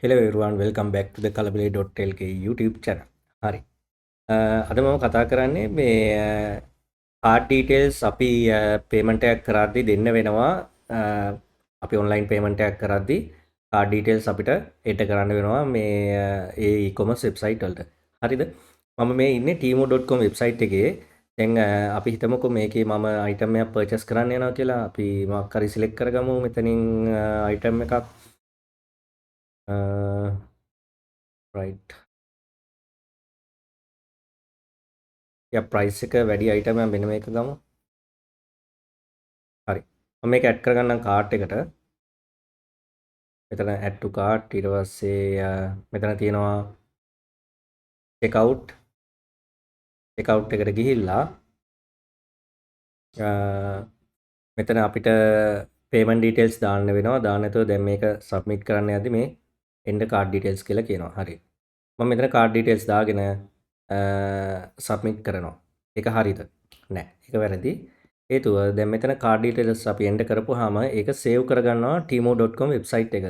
Hello everyone, welcome back to the kalabale.lk YouTube channel. හරි. අද මම කතා කරන්නේ මේ card details අපි payment එකක් කරද්දී දෙන්න වෙනවා. අපි online payment එකක් කරද්දී card details අපිට enter කරන්න වෙනවා මේ ඒ e-commerce website වලට. හරිද? මම මේ ඉන්නේ temu.com website එකේ. දැන් අපි හිතමුකෝ මේකේ මම item එකක් purchase කරන්න යනවා කියලා. අපි මොකක් හරි select කරගමු මෙතනින් item එකක්. right. ප්‍රයිස් එක වැඩි අයිටම මෙන්න මේක ගමු. හරි. මම මේක ඇඩ් කරගන්නම් කාර්ට් එකට. මෙතන add to cart ඊට පස්සේ මෙතන තියෙනවා checkout එකට ගිහිල්ලා මෙතන අපිට payment details දාන්න වෙනවා. දාන්න නැතුව දැන් මේක submit කරන්න යද්දි මේ end card details කියලා කියනවා. හරි. මම මෙතන card details දාගෙන submit කරනවා. ඒක හරිද? නෑ. ඒක වැරදි. හේතුව දැන් මෙතන card details අපි enter කරපුවාම ඒක save කරගන්නවා temu.com website එක.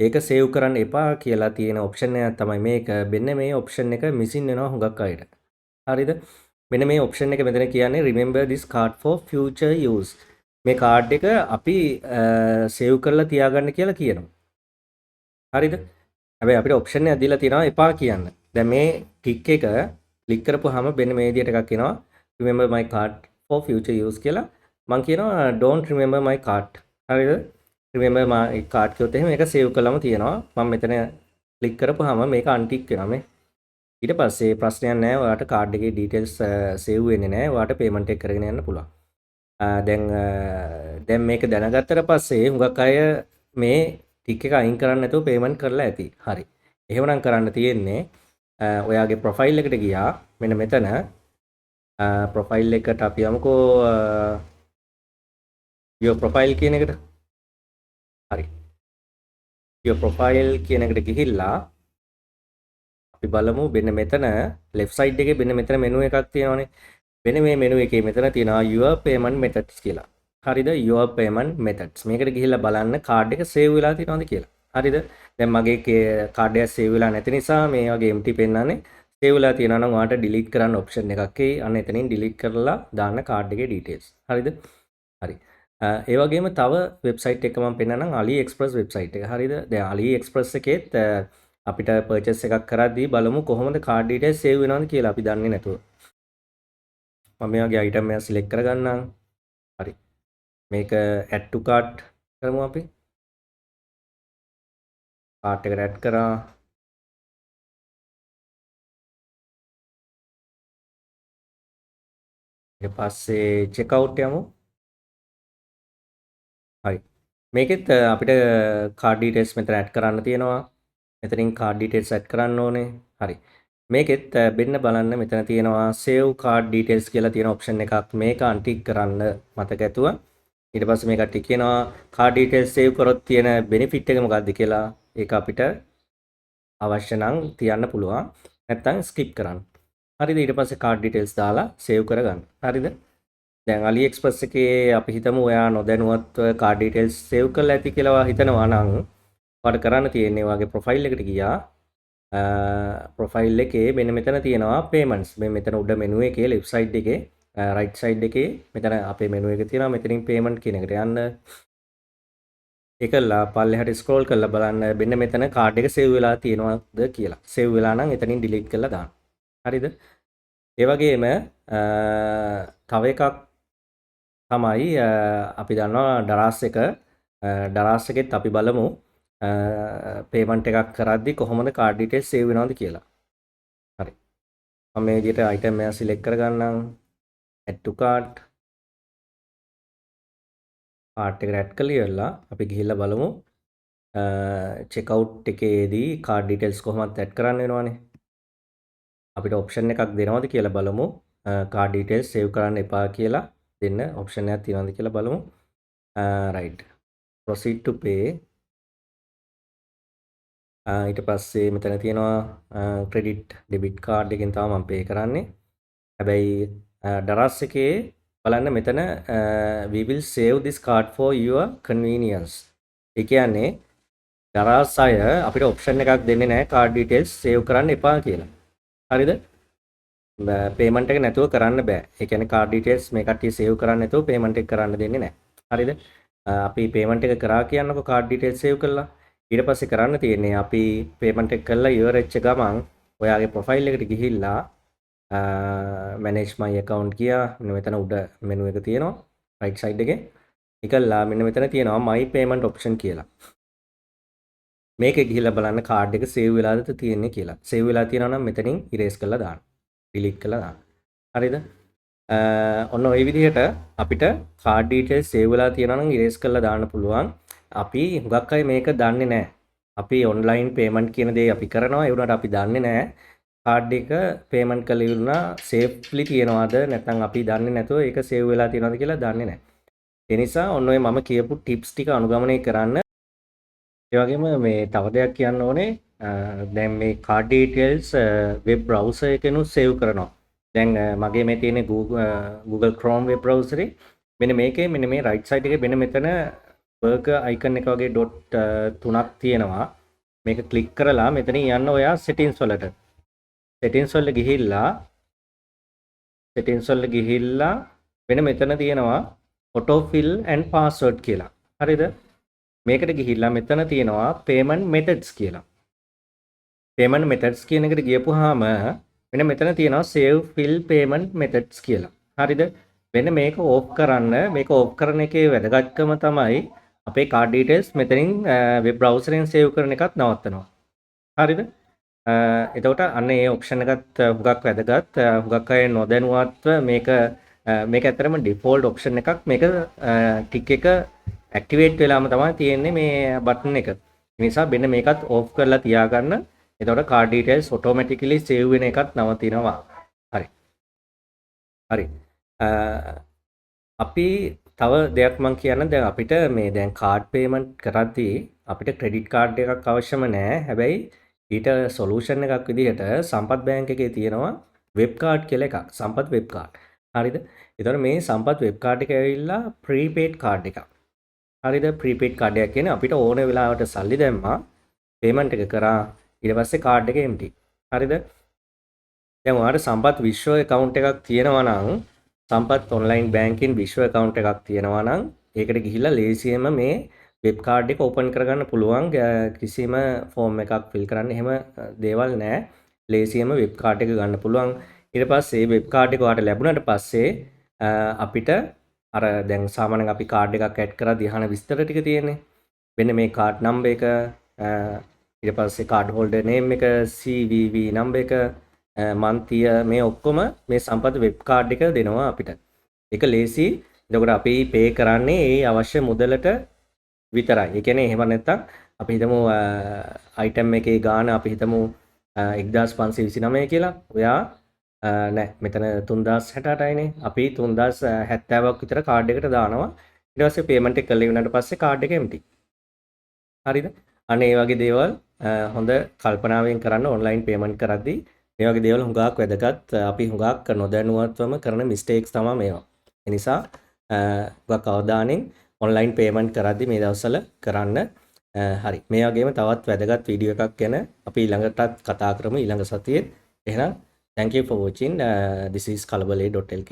ඒක save කරන්න එපා කියලා තියෙන option එක තමයි මේක. මෙන්න මේ option එක missing වෙනවා හුඟක් අයට. හරිද? මෙන්න මේ option එක මෙතන කියන්නේ remember this card for future use. මේ card එක අපි save කරලා තියාගන්න කියලා කියනවා. හරිද? හැබැයි අපිට option එකක් දීලා තියෙනවා එපා කියන්න. දැන් මේ tick එක click කරපුවාම මෙන්න මේ විදිහට එකක් එනවා. remember my card for future use කියලා. මම කියනවා don't remember my card. හරිද? remember my card කියොත් එහෙම ඒක save කළාම තියෙනවා. මම මෙතන click කරපුවාම මේක untick වෙනවා මේ. ඊට පස්සේ ප්‍රශ්නයක් නැහැ. ඔයාලට card එකේ details save වෙන්නේ නැහැ. ඔයාලට payment එක කරගෙන යන්න පුළුවන්. දැන් මේක දැනගත්තට පස්සේ හුඟක් අය මේ ටික් එක අයින් කරන්න නැතුව payment කරලා ඇති. හරි. එහෙමනම් කරන්න තියෙන්නේ ඔයාගේ profile එකට ගියා. මෙන්න මෙතන profile එකට අපි යමුකෝ your profile කියන එකට. හරි. your profile කියන එකට ගිහිල්ලා අපි බලමු මෙන්න මෙතන left side එකේ මෙන්න මෙතන menu එකක් තියෙනවානේ. මෙන්න මේ menu එකේ මෙතන තියෙනවා your payment methods කියලා. හරිද? your payment methods. මේකට ගිහිල්ලා බලන්න card එක save වෙලා තියෙනවද කියලා. හරිද? දැන් මගේ card එක save වෙලා නැති නිසා මේ වගේ empty පෙන්නන්නේ. save වෙලා තියෙනවා නම් ඔයාලට delete කරන්න option එකක් එයි. අන්න එතනින් delete කරලා දාන්න card එකේ details. හරිද? හරි. ඒ වගේම තව වෙබ්සයිට් එක මම පෙන්නන්නම් AliExpress වෙබ්සයිට් එක. හරිද? දැන් AliExpress එකේත් අපිට purchase එකක් කරද්දී බලමු කොහොමද card details save වෙනවද කියලා අපි දන්නේ නැතුව. මම මේ වගේ item එකක් select කරගන්නම්. හරි. මේක add to cart කරමු අපි. cart එකට add කරා. ඊට පස්සේ checkout යමු. හරි. මේකෙත් අපිට card details මෙතන add කරන්න තියෙනවා. මෙතනින් card details add කරන්න ඕනේ. හරි. මේකෙත් මෙන්න බලන්න මෙතන තියෙනවා save card details කියලා තියෙන option එකක්. මේක untick කරන්න මතක ඇතුව. ඊට පස්සේ මේකට කියනවා card details save කරොත් තියෙන benefit එක මොකක්ද කියලා. ඒක අපිට අවශ්‍ය නම් තියන්න පුළුවන්. නැත්නම් skip කරන්න. හරිද? ඊට පස්සේ card details දාලා save කරගන්න. හරිද? දැන් AliExpress එකේ අපි හිතමු ඔයා නොදැනුවත්ව card details save කරලා ඇති කියලා හිතනවා නම් ඔයාලට කරන්න තියෙන්නේ ඔයාගේ profile එකට ගියා. profile එකේ මෙන්න මෙතන තියෙනවා payments. මේ මෙතන උඩ menu එකේ left side එකේ right side එකේ මෙතන අපේ menu එක තියෙනවා. මෙතනින් payment කියන එකට යන්න. ඒකලා පල්ලෙහාට scroll කරලා බලන්න මෙන්න මෙතන card එක save වෙලා තියෙනවද කියලා. save වෙලා නම් එතනින් delete කරලා දාන්න. හරිද? ඒ වගේම තව එකක් තමයි අපි දන්නවා දරාස් එකෙත් අපි බලමු payment එකක් කරද්දි කොහොමද card details save වෙනවද කියලා. හරි. මම මේ විදිහට item එක select කරගන්නම්. add to cart. cart එකට add කරලා ඉවරලා අපි ගිහිල්ලා බලමු checkout එකේදී card details කොහොමද add කරන්න වෙනවනේ. අපිට option එකක් දෙනවද කියලා බලමු. card details save කරන්න එපා කියලා දෙන්න option එකක් තියෙනවද කියලා බලමු. right. proceed to pay. ඊට පස්සේ මෙතන තියෙනවා credit debit card එකෙන් තමයි මම pay කරන්නේ. හැබැයි දරස් එකේ බලන්න මෙතන we will save this card for your convenience. ඒ කියන්නේ ගරාස් අය අපිට ඔප්ෂන් එකක් දෙන්නේ නැහැ කාඩ් ඩීටේල්ස් සේව් කරන්න එපා කියලා. හරිද? පේමන්ට් එක නැතුව කරන්න බෑ. ඒ කියන්නේ කාඩ් ඩීටේල්ස් මේ කට්ටිය සේව් කරන්න නැතුව පේමන්ට් එක කරන්න දෙන්නේ නැහැ. හරිද? අපි පේමන්ට් එක කරා කියන්නකො කාඩ් ඩීටේල්ස් සේව් කරලා. ඊට පස්සේ කරන්න තියෙන්නේ අපි පේමන්ට් එක කරලා ඉවර වෙච්ච ගමන් ඔයාගේ ප්‍රොෆයිල් එකට ගිහිල්ලා manage my account ගියා. මෙන්න මෙතන උඩ මෙනු එක තියෙනවා. right side එකේ. ඒකලා මෙන්න මෙතන තියෙනවා my payment option කියලා. මේකේ ගිහිල්ලා බලන්න කාඩ් එක සේව් වෙලාද තියෙන්නේ කියලා. සේව් වෙලා තියෙනවා නම් මෙතනින් ඉරේස් කරලා දාන්න. ඩිලීට් කරලා දාන්න. හරිද? ඔන්න ওই විදිහට අපිට කාඩ් ඩීටේල්ස් සේව් වෙලා තියෙනවා නම් ඉරේස් කරලා දාන්න පුළුවන්. අපි හුඟක් අය මේක දන්නේ නැහැ. අපි ඔන්ලයින් පේමන්ට් කියන දේ අපි කරනවා. ඒ වුණාට අපි දන්නේ නැහැ. කාඩ් එක පේමන්ට් කරලා ඉවරනා සේෆ්ලි තියනවාද නැත්නම් අපි දන්නේ නැතුව ඒක සේව් වෙලා තියෙනවද කියලා දන්නේ නැහැ. ඒ නිසා ඔන්න ඔය මම කියපු ටිප්ස් ටික අනුගමනය කරන්න. ඒ වගේම මේ තව දෙයක් කියන්න ඕනේ. දැන් මේ කාඩ් ඩීටේල්ස් වෙබ් බ්‍රවුසර් එකෙනුත් සේව් කරනවා. දැන් මගේ මේ තියෙන Google Chrome වෙබ් බ්‍රවුසරේ මෙන්න මේකේ මෙන්න මේ right side එකේ මෙන්න මෙතන burger icon එක වගේ dot තුනක් තියෙනවා. මේක ක්ලික් කරලා මෙතනින් යන්න ඔයා settings වලට. settings වල ගිහිල්ලා වෙන මෙතන තියෙනවා auto fill and password කියලා. හරිද? මේකට ගිහිල්ලා මෙතන තියෙනවා payment methods කියලා. payment methods කියන එකට ගියපුවාම මෙන්න මෙතන තියෙනවා save fill payment methods කියලා. හරිද? වෙන මේක ඕෆ් කරන්න. මේක ඕෆ් කරන එකේ වැදගත්කම තමයි අපේ card details මෙතනින් web browser එකෙන් save කරන එකත් නවත්තනවා. හරිද? එතකොට අන්න ඒ ඔප්ෂන් එකත් හුඟක් වැදගත්. හුඟක් අය නොදැනුවත්ව මේක ඇත්තටම ඩිෆෝල්ට් ඔප්ෂන් එකක්. මේක ටික් එක ඇක්ටිවේට් වෙලාම තමයි තියෙන්නේ මේ බටන් එක. ඒ නිසා මෙන්න මේකත් ඕෆ් කරලා තියාගන්න. එතකොට කාඩ් ඩීටේල්ස් ඔටෝමැටිකලි සේව් වෙන එකත් නවතිනවා. හරි. හරි. අපි තව දෙයක් මම කියන්න. දැන් අපිට මේ දැන් කාඩ් පේමන්ට් කරද්දී අපිට ක්‍රෙඩිට් කාඩ් එකක් අවශ්‍යම නැහැ. හැබැයි ඊට සොලියුෂන් එකක් විදිහට සම්පත් බැංක් එකේ තියෙනවා වෙබ් කාඩ් කියලා එකක්. සම්පත් වෙබ් කාඩ්. හරිද? ඒතර මේ සම්පත් වෙබ් කාඩ් එක ඇවිල්ලා ප්‍රීපේඩ් කාඩ් එකක්. හරිද? ප්‍රීපේඩ් කාඩ් එකක් කියන්නේ අපිට ඕන වෙලාවට සල්ලි දැම්මා, පේමන්ට් එක කරා, ඊට පස්සේ කාඩ් එක එම්ටි. හරිද? දැන් ඔයාලට සම්පත් විශ්ව account එකක් තියෙනවා නම්, සම්පත් ඔන්ලයින් බැංකින් විශ්ව account එකක් තියෙනවා නම්, ඒකට ගිහිල්ලා ලේසියෙන්ම මේ වෙබ් කාඩ් එක ඕපන් කරගන්න පුළුවන්. කිසිම ෆෝම් එකක් ෆිල් කරන්න එහෙම දේවල් නැහැ. ලේසියෙන්ම වෙබ් කාඩ් එක ගන්න පුළුවන්. ඊට පස්සේ වෙබ් කාඩ් එක ඔයාලට ලැබුණාට පස්සේ අපිට අර දැන් සාමාන්‍යයෙන් අපි කාඩ් එකක් ඇඩ් කරද්දී අහන විස්තර ටික තියෙන්නේ. මෙන්න මේ කාඩ් නම්බර් එක, ඊට පස්සේ කාඩ් හෝල්ඩර් නේම් එක, CVV නම්බර් එක, මන්තිය, මේ ඔක්කොම මේ සම්පත් වෙබ් කාඩ් එක දෙනවා අපිට. ඒක ලේසි. එතකොට අපි පේ කරන්නේ ඒ අවශ්‍ය මුදලට විතරයි. ඒ කියන්නේ එහෙම නැත්තම් අපි හිතමු අයිටම් එකේ ගාණ අපි හිතමු 1529 කියලා. ඔයා නෑ මෙතන 3068යිනේ. අපි 3070ක් විතර කාඩ් එකට දානවා. ඊට පස්සේ පේමන්ට් එක කරලා ඉවරනට පස්සේ කාඩ් එක එම්ටි. හරිද? අන්න ඒ වගේ දේවල් හොඳ කල්පනාවෙන් කරන්න ඔන්ලයින් පේමන්ට් කරද්දී. මේ වගේ දේවල් හුඟක් වැදගත්. අපි හුඟක් නොදැනුවත්වම කරන මිස්ටේක්ස් තමයි මේවා. ඒ නිසා හුඟක් අවධානයෙන් ඔන්ලයින් පේමන්ට් කරද්දී මේ දවස්වල කරන්න. හරි. මේ වගේම තවත් වැදගත් වීඩියෝ එකක් ගැන අපි ඊළඟටත් කතා කරමු ඊළඟ සතියේ. එහෙනම් thank you for watching. This is kalabale.lk.